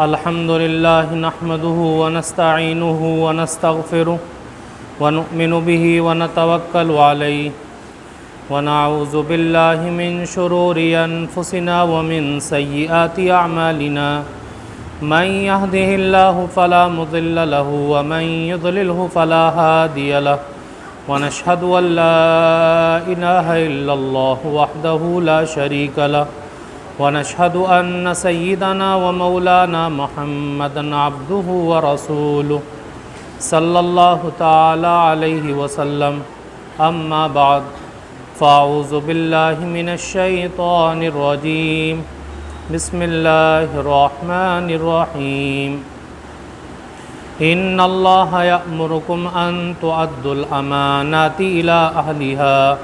الحمد لله نحمده ونستعينه ونستغفره ونؤمن به ونتوكل عليه ونعوذ بالله من شرور أنفسنا ومن سيئات أعمالنا من يهده الله فلا مضل له ومن يضلله فلا هادي له ونشهد أن لا إله إلا الله وحده لا شريك له ونشهد أن سيدنا ومولانا محمدا عبده ورسوله صلى الله تعالى عليه وسلم أما بعد فأعوذ بالله من الشيطان الرجيم بسم الله الرحمن الرحيم إن الله يأمركم أن تؤدوا الأمانات إلى أهلها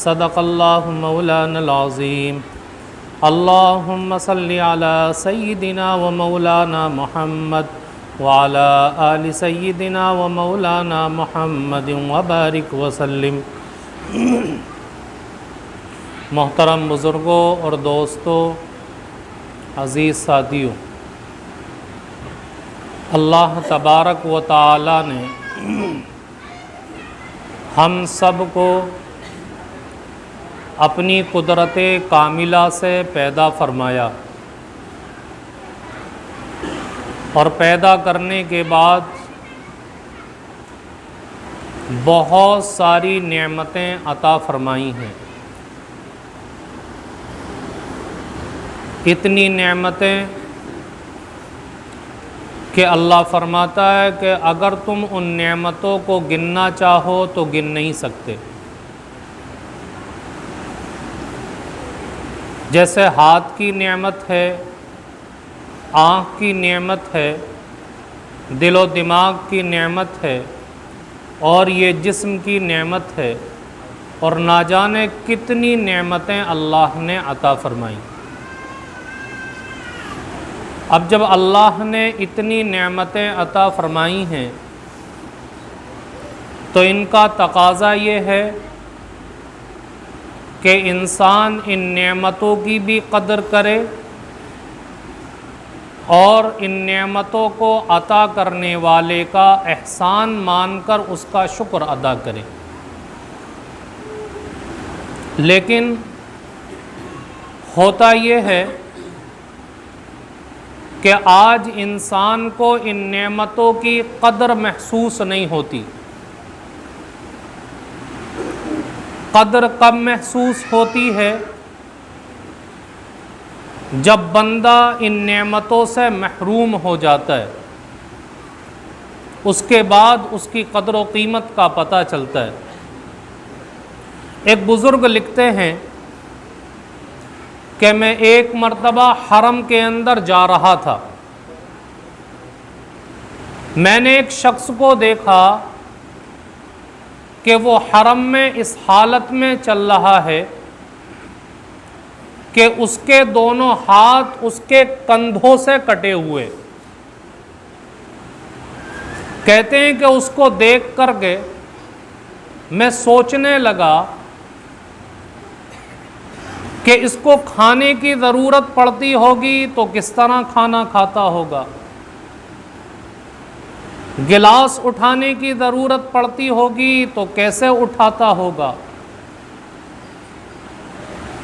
صدق الله مولانا العظيم اللهم صل على سيدنا ومولانا محمد وعلى آل سيدنا ومولانا محمد وبارك وسلم۔ محترم بزرگوں اور دوستوں، عزیز ساتھیوں، اللہ تبارک و تعالی نے ہم سب کو اپنی قدرت کاملہ سے پیدا فرمایا اور پیدا کرنے کے بعد بہت ساری نعمتیں عطا فرمائی ہیں۔ اتنی نعمتیں کہ اللہ فرماتا ہے کہ اگر تم ان نعمتوں کو گننا چاہو تو گن نہیں سکتے۔ جیسے ہاتھ کی نعمت ہے، آنکھ کی نعمت ہے، دل و دماغ کی نعمت ہے، اور یہ جسم کی نعمت ہے، اور نہ جانے کتنی نعمتیں اللہ نے عطا فرمائی۔ اب جب اللہ نے اتنی نعمتیں عطا فرمائی ہیں تو ان کا تقاضا یہ ہے کہ انسان ان نعمتوں کی بھی قدر کرے اور ان نعمتوں کو عطا کرنے والے کا احسان مان کر اس کا شکر ادا کرے۔ لیکن ہوتا یہ ہے کہ آج انسان کو ان نعمتوں کی قدر محسوس نہیں ہوتی۔ قدر کب محسوس ہوتی ہے؟ جب بندہ ان نعمتوں سے محروم ہو جاتا ہے، اس کے بعد اس کی قدر و قیمت کا پتہ چلتا ہے۔ ایک بزرگ لکھتے ہیں کہ میں ایک مرتبہ حرم کے اندر جا رہا تھا، میں نے ایک شخص کو دیکھا کہ وہ حرم میں اس حالت میں چل رہا ہے کہ اس کے دونوں ہاتھ اس کے کندھوں سے کٹے ہوئے۔ کہتے ہیں کہ اس کو دیکھ کر کے میں سوچنے لگا کہ اس کو کھانے کی ضرورت پڑتی ہوگی تو کس طرح کھانا کھاتا ہوگا، گلاس اٹھانے کی ضرورت پڑتی ہوگی تو کیسے اٹھاتا ہوگا،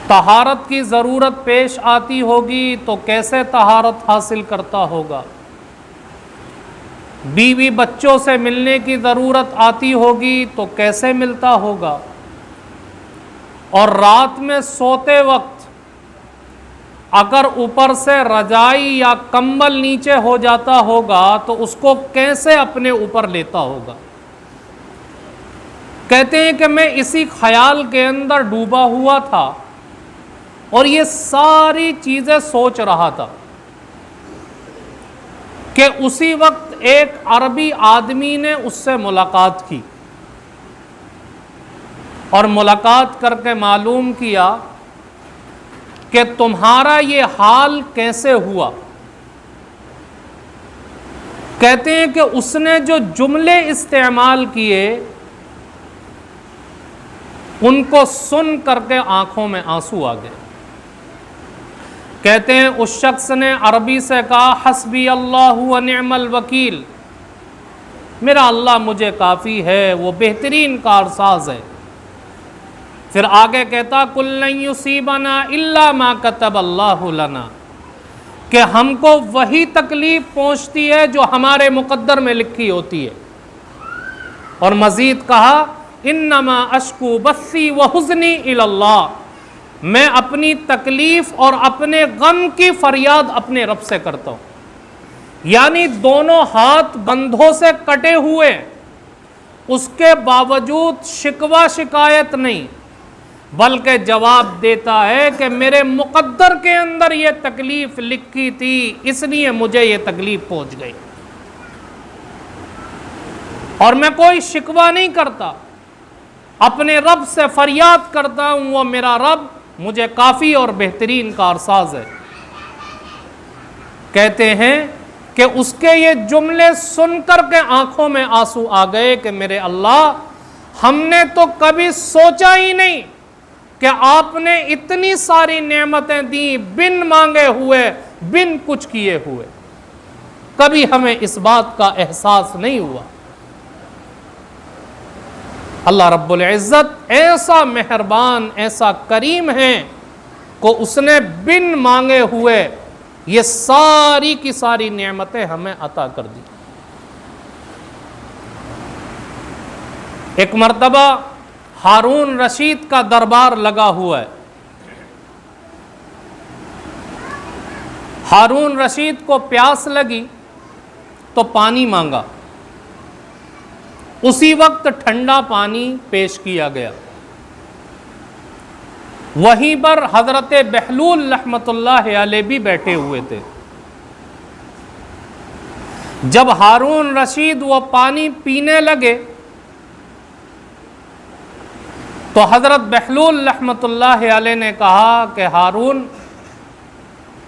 طہارت کی ضرورت پیش آتی ہوگی تو کیسے طہارت حاصل کرتا ہوگا، بیوی بچوں سے ملنے کی ضرورت آتی ہوگی تو کیسے ملتا ہوگا، اور رات میں سوتے وقت اگر اوپر سے رجائی یا کمبل نیچے ہو جاتا ہوگا تو اس کو کیسے اپنے اوپر لیتا ہوگا۔ کہتے ہیں کہ میں اسی خیال کے اندر ڈوبا ہوا تھا اور یہ ساری چیزیں سوچ رہا تھا کہ اسی وقت ایک عربی آدمی نے اس سے ملاقات کی اور ملاقات کر کے معلوم کیا کہ تمہارا یہ حال کیسے ہوا۔ کہتے ہیں کہ اس نے جو جملے استعمال کیے ان کو سن کر کے آنکھوں میں آنسو آ گئے۔ کہتے ہیں اس شخص نے عربی سے کہا حسبی اللہ و نعم الوکیل، میرا اللہ مجھے کافی ہے، وہ بہترین کارساز ہے۔ پھر آگے کہتا کل لن یصیبنا الا ما کتب اللہ لنا، کہ ہم کو وہی تکلیف پہنچتی ہے جو ہمارے مقدر میں لکھی ہوتی ہے۔ اور مزید کہا انما اشکو بثی وحزنی الی اللہ، میں اپنی تکلیف اور اپنے غم کی فریاد اپنے رب سے کرتا ہوں۔ یعنی دونوں ہاتھ بندھوں سے کٹے ہوئے، اس کے باوجود شکوہ شکایت نہیں، بلکہ جواب دیتا ہے کہ میرے مقدر کے اندر یہ تکلیف لکھی تھی، اس لیے مجھے یہ تکلیف پہنچ گئی، اور میں کوئی شکوہ نہیں کرتا، اپنے رب سے فریاد کرتا ہوں، وہ میرا رب مجھے کافی اور بہترین کارساز ہے۔ کہتے ہیں کہ اس کے یہ جملے سن کر کے آنکھوں میں آنسو آ گئے کہ میرے اللہ، ہم نے تو کبھی سوچا ہی نہیں کہ آپ نے اتنی ساری نعمتیں دیں بن مانگے ہوئے، بن کچھ کیے ہوئے، کبھی ہمیں اس بات کا احساس نہیں ہوا۔ اللہ رب العزت ایسا مہربان، ایسا کریم ہے کہ اس نے بن مانگے ہوئے یہ ساری کی ساری نعمتیں ہمیں عطا کر دی۔ ایک مرتبہ ہارون رشید کا دربار لگا ہوا ہے۔ ہارون رشید کو پیاس لگی تو پانی مانگا، اسی وقت ٹھنڈا پانی پیش کیا گیا۔ وہیں پر حضرت بہلول رحمت اللہ علیہ بھی بیٹھے ہوئے تھے۔ جب ہارون رشید وہ پانی پینے لگے تو حضرت بہلول رحمت اللہ علیہ نے کہا کہ ہارون،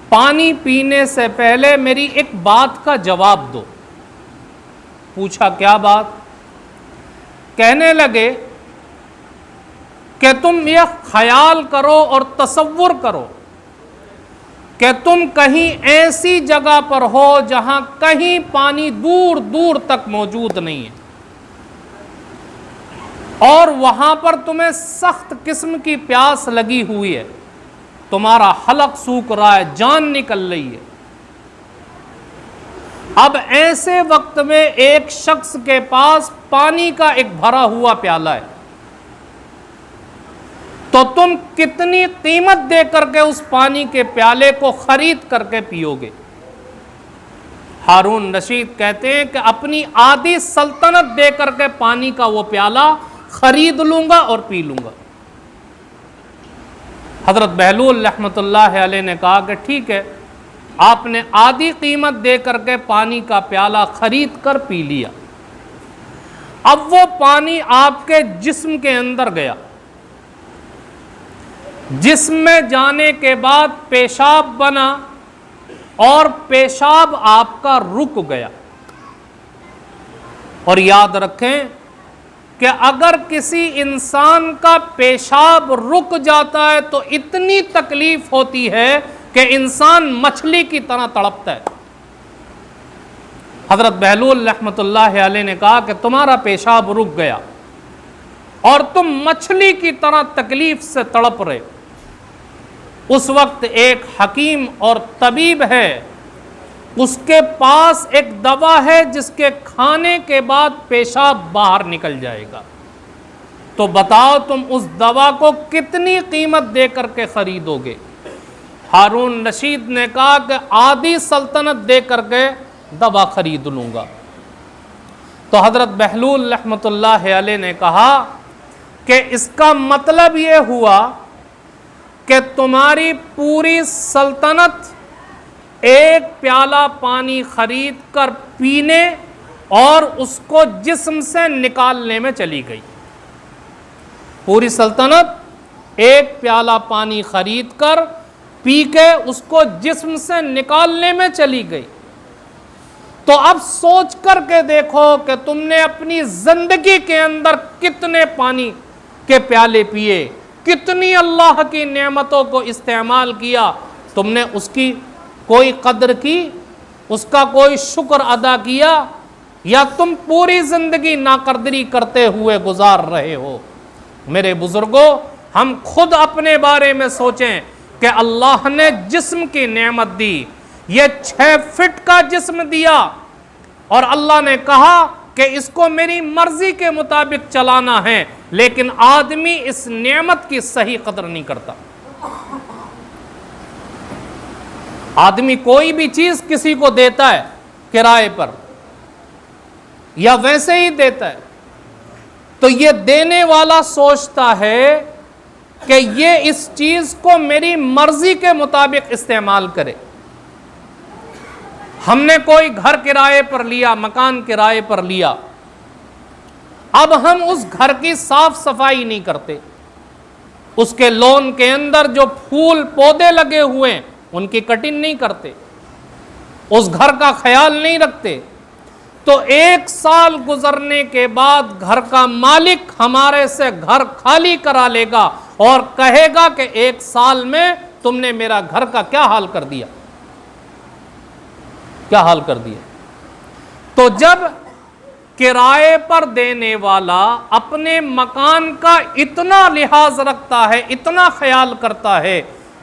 پانی پینے سے پہلے میری ایک بات کا جواب دو۔ پوچھا کیا بات؟ کہنے لگے کہ تم یہ خیال کرو اور تصور کرو کہ تم کہیں ایسی جگہ پر ہو جہاں کہیں پانی دور دور تک موجود نہیں ہے، اور وہاں پر تمہیں سخت قسم کی پیاس لگی ہوئی ہے، تمہارا حلق سوکھ رہا ہے، جان نکل رہی ہے۔ اب ایسے وقت میں ایک شخص کے پاس پانی کا ایک بھرا ہوا پیالہ ہے، تو تم کتنی قیمت دے کر کے اس پانی کے پیالے کو خرید کر کے پیو گے؟ ہارون رشید کہتے ہیں کہ اپنی آدھی سلطنت دے کر کے پانی کا وہ پیالہ خرید لوں گا اور پی لوں گا۔ حضرت بہلول رحمت اللہ علیہ نے کہا کہ ٹھیک ہے، آپ نے آدھی قیمت دے کر کے پانی کا پیالہ خرید کر پی لیا۔ اب وہ پانی آپ کے جسم کے اندر گیا، جسم میں جانے کے بعد پیشاب بنا اور پیشاب آپ کا رک گیا۔ اور یاد رکھیں کہ اگر کسی انسان کا پیشاب رک جاتا ہے تو اتنی تکلیف ہوتی ہے کہ انسان مچھلی کی طرح تڑپتا ہے۔ حضرت بہلول رحمت اللہ علیہ نے کہا کہ تمہارا پیشاب رک گیا اور تم مچھلی کی طرح تکلیف سے تڑپ رہے۔ اس وقت ایک حکیم اور طبیب ہے، اس کے پاس ایک دوا ہے جس کے کھانے کے بعد پیشاب باہر نکل جائے گا، تو بتاؤ تم اس دوا کو کتنی قیمت دے کر کے خریدو گے؟ ہارون رشید نے کہا کہ آدھی سلطنت دے کر کے دوا خرید لوں گا۔ تو حضرت بہلول رحمت اللہ علیہ نے کہا کہ اس کا مطلب یہ ہوا کہ تمہاری پوری سلطنت ایک پیالہ پانی خرید کر پینے اور اس کو جسم سے نکالنے میں چلی گئی۔ پوری سلطنت ایک پیالہ پانی خرید کر پی کے اس کو جسم سے نکالنے میں چلی گئی۔ تو اب سوچ کر کے دیکھو کہ تم نے اپنی زندگی کے اندر کتنے پانی کے پیالے پیے، کتنی اللہ کی نعمتوں کو استعمال کیا، تم نے اس کی کوئی قدر کی، اس کا کوئی شکر ادا کیا، یا تم پوری زندگی ناقدری کرتے ہوئے گزار رہے ہو؟ میرے بزرگوں، ہم خود اپنے بارے میں سوچیں کہ اللہ نے جسم کی نعمت دی، یہ 6 فٹ کا جسم دیا، اور اللہ نے کہا کہ اس کو میری مرضی کے مطابق چلانا ہے، لیکن آدمی اس نعمت کی صحیح قدر نہیں کرتا۔ آدمی کوئی بھی چیز کسی کو دیتا ہے کرائے پر یا ویسے ہی دیتا ہے، تو یہ دینے والا سوچتا ہے کہ یہ اس چیز کو میری مرضی کے مطابق استعمال کرے۔ ہم نے کوئی گھر کرائے پر لیا، مکان کرائے پر لیا، اب ہم اس گھر کی صاف صفائی نہیں کرتے، اس کے لون کے اندر جو پھول پودے لگے ہوئے ہیں ان کی کٹنگ نہیں کرتے، اس گھر کا خیال نہیں رکھتے، تو 1 سال گزرنے کے بعد گھر کا مالک ہمارے سے گھر خالی کرا لے گا اور کہے گا کہ 1 سال میں تم نے میرا گھر کا کیا حال کر دیا، کیا حال کر دیا۔ تو جب کرائے پر دینے والا اپنے مکان کا اتنا لحاظ رکھتا ہے، اتنا خیال کرتا ہے،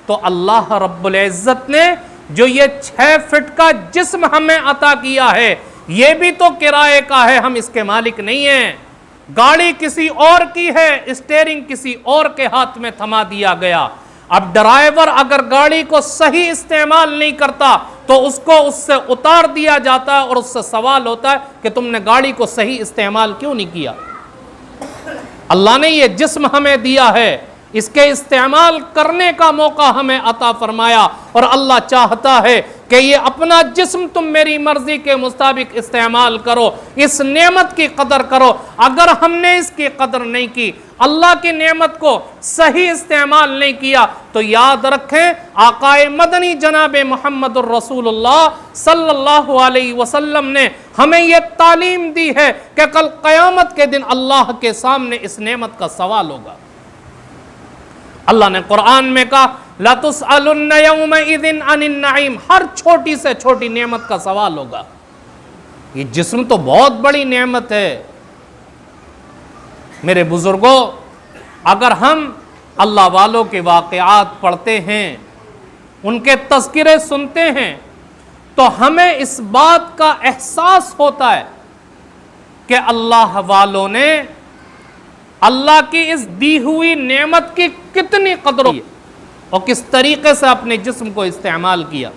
تو اللہ رب العزت نے جو یہ 6 فٹ کا جسم ہمیں عطا کیا ہے، یہ بھی تو کرائے کا ہے، ہم اس کے مالک نہیں ہیں۔ گاڑی کسی اور کی ہے، اسٹیئرنگ کسی اور کے ہاتھ میں تھما دیا گیا۔ اب ڈرائیور اگر گاڑی کو صحیح استعمال نہیں کرتا تو اس کو اس سے اتار دیا جاتا ہے، اور اس سے سوال ہوتا ہے کہ تم نے گاڑی کو صحیح استعمال کیوں نہیں کیا۔ اللہ نے یہ جسم ہمیں دیا ہے، اس کے استعمال کرنے کا موقع ہمیں عطا فرمایا، اور اللہ چاہتا ہے کہ یہ اپنا جسم تم میری مرضی کے مطابق استعمال کرو، اس نعمت کی قدر کرو۔ اگر ہم نے اس کی قدر نہیں کی، اللہ کی نعمت کو صحیح استعمال نہیں کیا، تو یاد رکھیں آقائے مدنی جناب محمد الرسول اللہ صلی اللہ علیہ وسلم نے ہمیں یہ تعلیم دی ہے کہ کل قیامت کے دن اللہ کے سامنے اس نعمت کا سوال ہوگا۔ اللہ نے قرآن میں کہا لَتُسْأَلُنَّ يَوْمَئِذٍ عَنِ النَّعِيمِ، ہر چھوٹی سے چھوٹی نعمت کا سوال ہوگا۔ یہ جسم تو بہت بڑی نعمت ہے۔ میرے بزرگوں، اگر ہم اللہ والوں کے واقعات پڑھتے ہیں، ان کے تذکرے سنتے ہیں، تو ہمیں اس بات کا احساس ہوتا ہے کہ اللہ والوں نے اللہ کی اس دی ہوئی نعمت کی کتنی قدر کی اور کس طریقے سے اپنے جسم کو استعمال کیا۔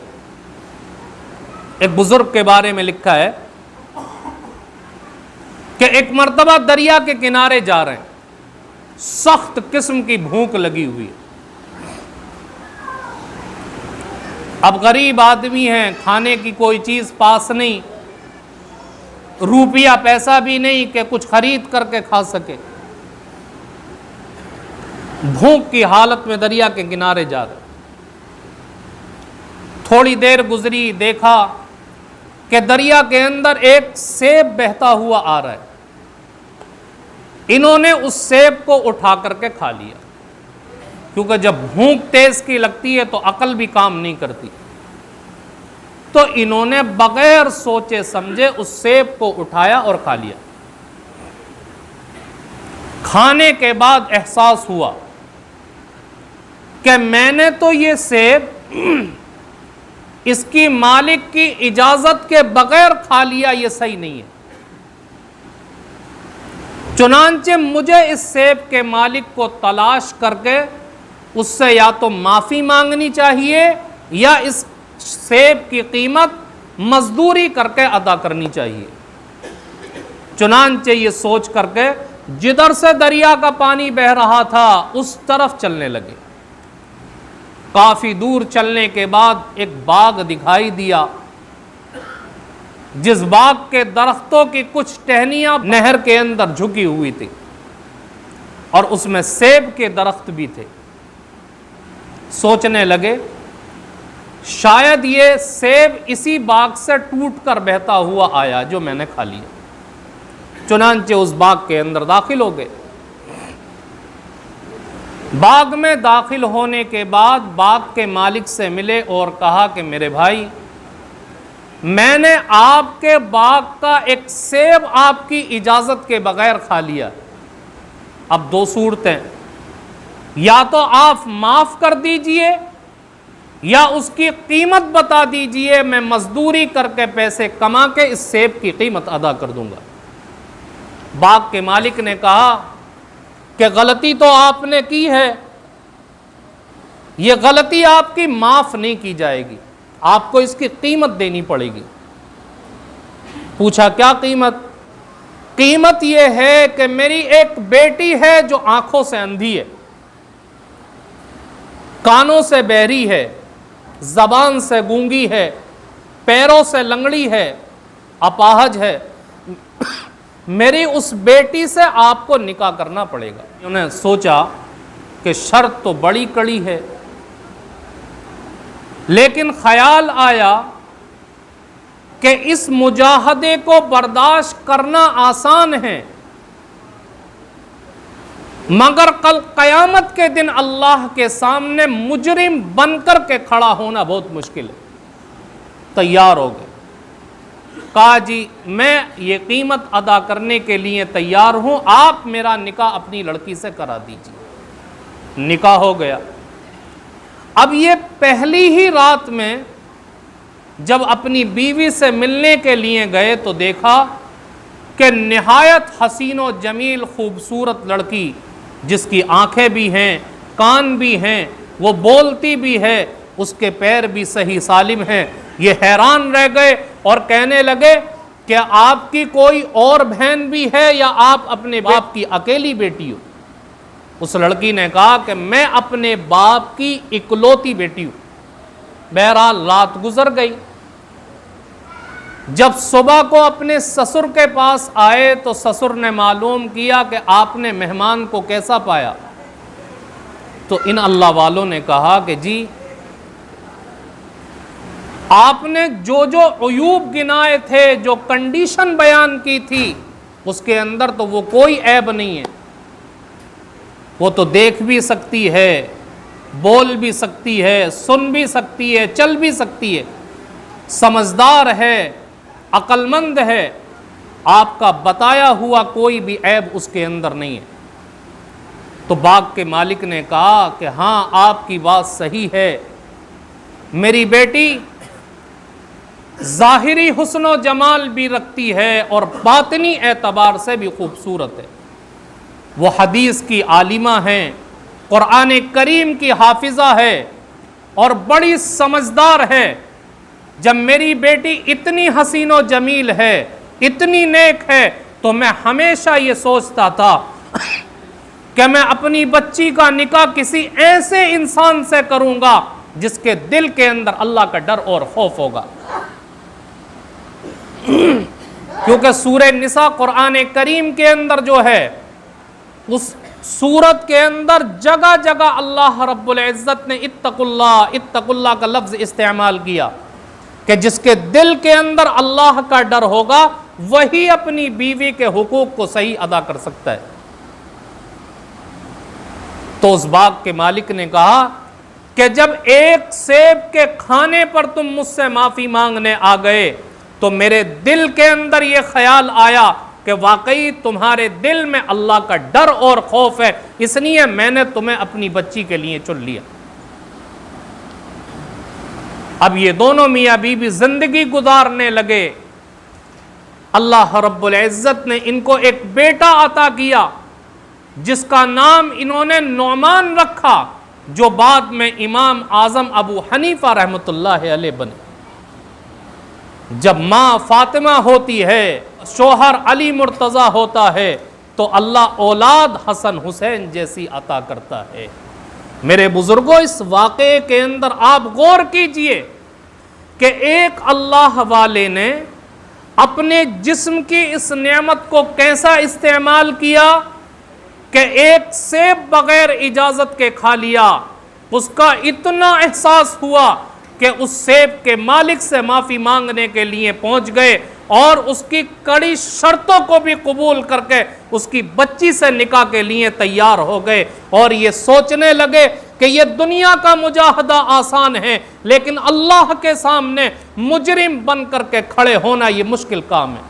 ایک بزرگ کے بارے میں لکھا ہے کہ ایک مرتبہ دریا کے کنارے جا رہے ہیں، سخت قسم کی بھوک لگی ہوئی ہے، اب غریب آدمی ہیں، کھانے کی کوئی چیز پاس نہیں، روپیہ پیسہ بھی نہیں کہ کچھ خرید کر کے کھا سکے، بھوک کی حالت میں دریا کے کنارے جا رہے۔ تھوڑی دیر گزری، دیکھا کہ دریا کے اندر ایک سیب بہتا ہوا آ رہا ہے، انہوں نے اس سیب کو اٹھا کر کے کھا لیا، کیونکہ جب بھوک تیز کی لگتی ہے تو عقل بھی کام نہیں کرتی، تو انہوں نے بغیر سوچے سمجھے اس سیب کو اٹھایا اور کھا لیا۔ کھانے کے بعد احساس ہوا کہ میں نے تو یہ سیب اس کی مالک کی اجازت کے بغیر کھا لیا، یہ صحیح نہیں ہے، چنانچہ مجھے اس سیب کے مالک کو تلاش کر کے اس سے یا تو معافی مانگنی چاہیے یا اس سیب کی قیمت مزدوری کر کے ادا کرنی چاہیے۔ چنانچہ یہ سوچ کر کے جدھر سے دریا کا پانی بہ رہا تھا اس طرف چلنے لگے۔ کافی دور چلنے کے بعد ایک باغ دکھائی دیا، جس باغ کے درختوں کی کچھ ٹہنیاں نہر کے اندر جھکی ہوئی تھی، اور اس میں سیب کے درخت بھی تھے۔ سوچنے لگے شاید یہ سیب اسی باغ سے ٹوٹ کر بہتا ہوا آیا جو میں نے کھا لیا۔ چنانچہ اس باغ کے اندر داخل ہو گئے۔ باغ میں داخل ہونے کے بعد باغ کے مالک سے ملے اور کہا کہ میرے بھائی، میں نے آپ کے باغ کا ایک سیب آپ کی اجازت کے بغیر کھا لیا۔ اب دو صورتیں، یا تو آپ معاف کر دیجئے یا اس کی قیمت بتا دیجئے، میں مزدوری کر کے پیسے کما کے اس سیب کی قیمت ادا کر دوں گا۔ باغ کے مالک نے کہا کہ غلطی تو آپ نے کی ہے، یہ غلطی آپ کی معاف نہیں کی جائے گی، آپ کو اس کی قیمت دینی پڑے گی۔ پوچھا کیا قیمت؟ قیمت یہ ہے کہ میری ایک بیٹی ہے جو آنکھوں سے اندھی ہے، کانوں سے بہری ہے، زبان سے گونگی ہے، پیروں سے لنگڑی ہے، اپاہج ہے، میری اس بیٹی سے آپ کو نکاح کرنا پڑے گا۔ انہوں نے سوچا کہ شرط تو بڑی کڑی ہے، لیکن خیال آیا کہ اس مجاہدے کو برداشت کرنا آسان ہے، مگر کل قیامت کے دن اللہ کے سامنے مجرم بن کر کے کھڑا ہونا بہت مشکل ہے۔ تیار ہو گئے، کہا جی میں یہ قیمت ادا کرنے کے لیے تیار ہوں، آپ میرا نکاح اپنی لڑکی سے کرا دیجیے۔ نکاح ہو گیا۔ اب یہ پہلی ہی رات میں جب اپنی بیوی سے ملنے کے لیے گئے تو دیکھا کہ نہایت حسین و جمیل خوبصورت لڑکی، جس کی آنکھیں بھی ہیں، کان بھی ہیں، وہ بولتی بھی ہے، اس کے پیر بھی صحیح سالم ہیں۔ یہ حیران رہ گئے اور کہنے لگے کہ آپ کی کوئی اور بہن بھی ہے یا آپ اپنے باپ کی اکیلی بیٹی ہو؟ اس لڑکی نے کہا کہ میں اپنے باپ کی اکلوتی بیٹی ہوں۔ بہرحال رات گزر گئی۔ جب صبح کو اپنے سسر کے پاس آئے تو سسر نے معلوم کیا کہ آپ نے مہمان کو کیسا پایا؟ تو ان اللہ والوں نے کہا کہ جی آپ نے جو جو عیوب گنائے تھے، جو کنڈیشن بیان کی تھی، اس کے اندر تو وہ کوئی عیب نہیں ہے۔ وہ تو دیکھ بھی سکتی ہے، بول بھی سکتی ہے، سن بھی سکتی ہے، چل بھی سکتی ہے، سمجھدار ہے، عقل مند ہے، آپ کا بتایا ہوا کوئی بھی عیب اس کے اندر نہیں ہے۔ تو باغ کے مالک نے کہا کہ ہاں آپ کی بات صحیح ہے، میری بیٹی ظاہری حسن و جمال بھی رکھتی ہے اور باطنی اعتبار سے بھی خوبصورت ہے، وہ حدیث کی عالمہ ہیں، قرآن کریم کی حافظہ ہے اور بڑی سمجھدار ہے۔ جب میری بیٹی اتنی حسین و جمیل ہے، اتنی نیک ہے، تو میں ہمیشہ یہ سوچتا تھا کہ میں اپنی بچی کا نکاح کسی ایسے انسان سے کروں گا جس کے دل کے اندر اللہ کا ڈر اور خوف ہوگا۔ کیونکہ سورہ نساء قرآن کریم کے اندر جو ہے، اس سورت کے اندر جگہ جگہ اللہ رب العزت نے اتقوا اللہ کا لفظ استعمال کیا کہ جس کے دل کے اندر اللہ کا ڈر ہوگا وہی اپنی بیوی کے حقوق کو صحیح ادا کر سکتا ہے۔ تو اس باغ کے مالک نے کہا کہ جب ایک سیب کے کھانے پر تم مجھ سے معافی مانگنے آ گئے تو میرے دل کے اندر یہ خیال آیا کہ واقعی تمہارے دل میں اللہ کا ڈر اور خوف ہے، اس لیے میں نے تمہیں اپنی بچی کے لیے چن لیا۔ اب یہ دونوں میاں بیوی زندگی گزارنے لگے۔ اللہ رب العزت نے ان کو ایک بیٹا عطا کیا جس کا نام انہوں نے نعمان رکھا، جو بعد میں امام اعظم ابو حنیفہ رحمۃ اللہ علیہ بنے۔ جب ماں فاطمہ ہوتی ہے، شوہر علی مرتضی ہوتا ہے، تو اللہ اولاد حسن حسین جیسی عطا کرتا ہے۔ میرے بزرگوں، اس واقعے کے اندر آپ غور کیجئے کہ ایک اللہ والے نے اپنے جسم کی اس نعمت کو کیسا استعمال کیا کہ ایک سیب بغیر اجازت کے کھا لیا۔ اس کا اتنا احساس ہوا کہ اس سیب کے مالک سے معافی مانگنے کے لیے پہنچ گئے اور اس کی کڑی شرطوں کو بھی قبول کر کے اس کی بچی سے نکاح کے لیے تیار ہو گئے، اور یہ سوچنے لگے کہ یہ دنیا کا مجاہدہ آسان ہے، لیکن اللہ کے سامنے مجرم بن کر کے کھڑے ہونا یہ مشکل کام ہے۔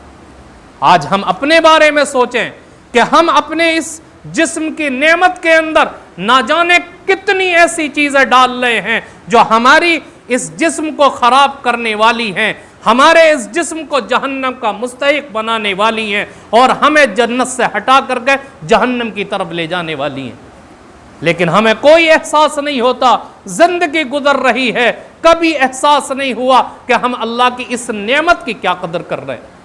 آج ہم اپنے بارے میں سوچیں کہ ہم اپنے اس جسم کی نعمت کے اندر نہ جانے کتنی ایسی چیزیں ڈال رہے ہیں جو ہماری اس جسم کو خراب کرنے والی ہیں، ہمارے اس جسم کو جہنم کا مستحق بنانے والی ہیں، اور ہمیں جنت سے ہٹا کر کے جہنم کی طرف لے جانے والی ہیں، لیکن ہمیں کوئی احساس نہیں ہوتا۔ زندگی گزر رہی ہے، کبھی احساس نہیں ہوا کہ ہم اللہ کی اس نعمت کی کیا قدر کر رہے ہیں۔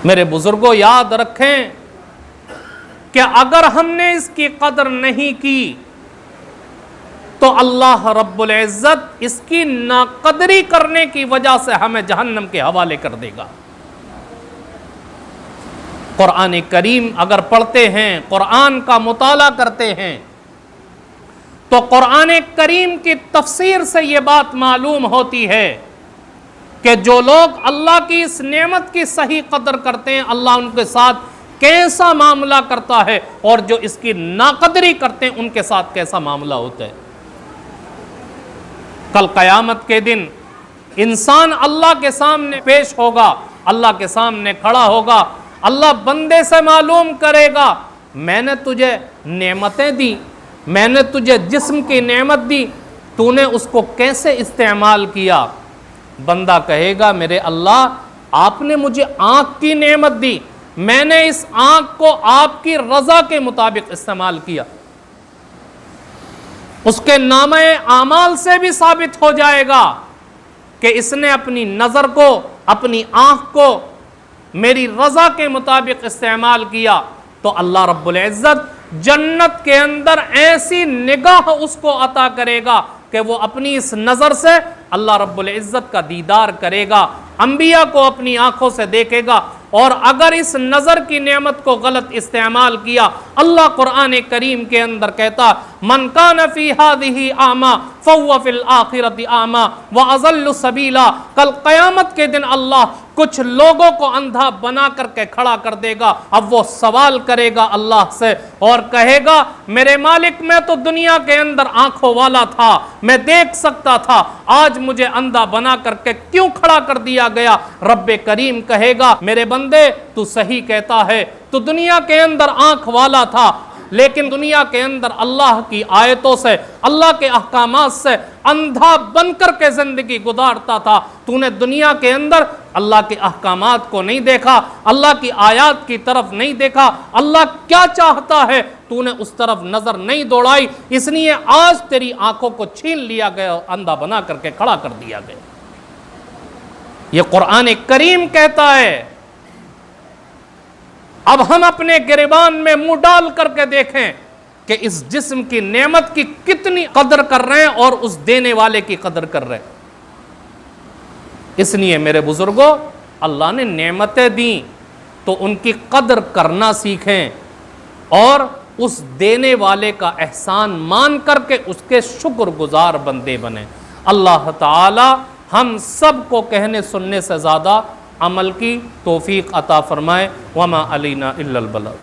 میرے بزرگوں، یاد رکھیں کہ اگر ہم نے اس کی قدر نہیں کی تو اللہ رب العزت اس کی ناقدری کرنے کی وجہ سے ہمیں جہنم کے حوالے کر دے گا۔ قرآن کریم اگر پڑھتے ہیں، قرآن کا مطالعہ کرتے ہیں، تو قرآن کریم کی تفسیر سے یہ بات معلوم ہوتی ہے کہ جو لوگ اللہ کی اس نعمت کی صحیح قدر کرتے ہیں، اللہ ان کے ساتھ کیسا معاملہ کرتا ہے، اور جو اس کی ناقدری کرتے ہیں ان کے ساتھ کیسا معاملہ ہوتا ہے۔ کل قیامت کے دن انسان اللہ کے سامنے پیش ہوگا، اللہ کے سامنے کھڑا ہوگا، اللہ بندے سے معلوم کرے گا میں نے تجھے نعمتیں دی، میں نے تجھے جسم کی نعمت دی، تو نے اس کو کیسے استعمال کیا؟ بندہ کہے گا میرے اللہ آپ نے مجھے آنکھ کی نعمت دی، میں نے اس آنکھ کو آپ کی رضا کے مطابق استعمال کیا۔ اس کے نامہ اعمال سے بھی ثابت ہو جائے گا کہ اس نے اپنی نظر کو، اپنی آنکھ کو میری رضا کے مطابق استعمال کیا، تو اللہ رب العزت جنت کے اندر ایسی نگاہ اس کو عطا کرے گا کہ وہ اپنی اس نظر سے اللہ رب العزت کا دیدار کرے گا، انبیاء کو اپنی آنکھوں سے دیکھے گا۔ اور اگر اس نظر کی نعمت کو غلط استعمال کیا، اللہ قرآن کریم کے اندر کہتا من کان فی ہذہ اعمی فہو فی الآخرۃ اعمی واضل سبیلا۔ کل قیامت کے دن اللہ کچھ لوگوں کو اندھا بنا کر کے کھڑا کر دے گا، اب وہ سوال کرے گا اللہ سے اور کہے گا میرے مالک میں تو دنیا کے اندر آنکھوں والا تھا، میں دیکھ سکتا تھا، آج مجھے اندھا بنا کر کے کیوں کھڑا کر دیا گیا؟ رب کریم کہے گا میرے بندے تو صحیح کہتا ہے، تو دنیا کے اندر آنکھ والا تھا، لیکن دنیا کے اندر اللہ کی آیتوں سے، اللہ کے احکامات سے اندھا بن کر کے زندگی گزارتا تھا۔ تو نے دنیا کے اندر اللہ کے احکامات کو نہیں دیکھا، اللہ کی آیات کی طرف نہیں دیکھا، اللہ کیا چاہتا ہے تو نے اس طرف نظر نہیں دوڑائی، اس لیے آج تیری آنکھوں کو چھین لیا گیا، اندھا بنا کر کے کھڑا کر دیا گیا۔ یہ قرآن کریم کہتا ہے۔ اب ہم اپنے گریبان میں منہ ڈال کر کے دیکھیں کہ اس جسم کی نعمت کی کتنی قدر کر رہے ہیں اور اس دینے والے کی قدر کر رہے ہیں۔ اس لیے میرے بزرگوں، اللہ نے نعمتیں دیں تو ان کی قدر کرنا سیکھیں اور اس دینے والے کا احسان مان کر کے اس کے شکر گزار بندے بنیں۔ اللہ تعالی ہم سب کو کہنے سننے سے زیادہ عمل کی توفیق عطا فرمائے۔ وما علینا الا البلاغ۔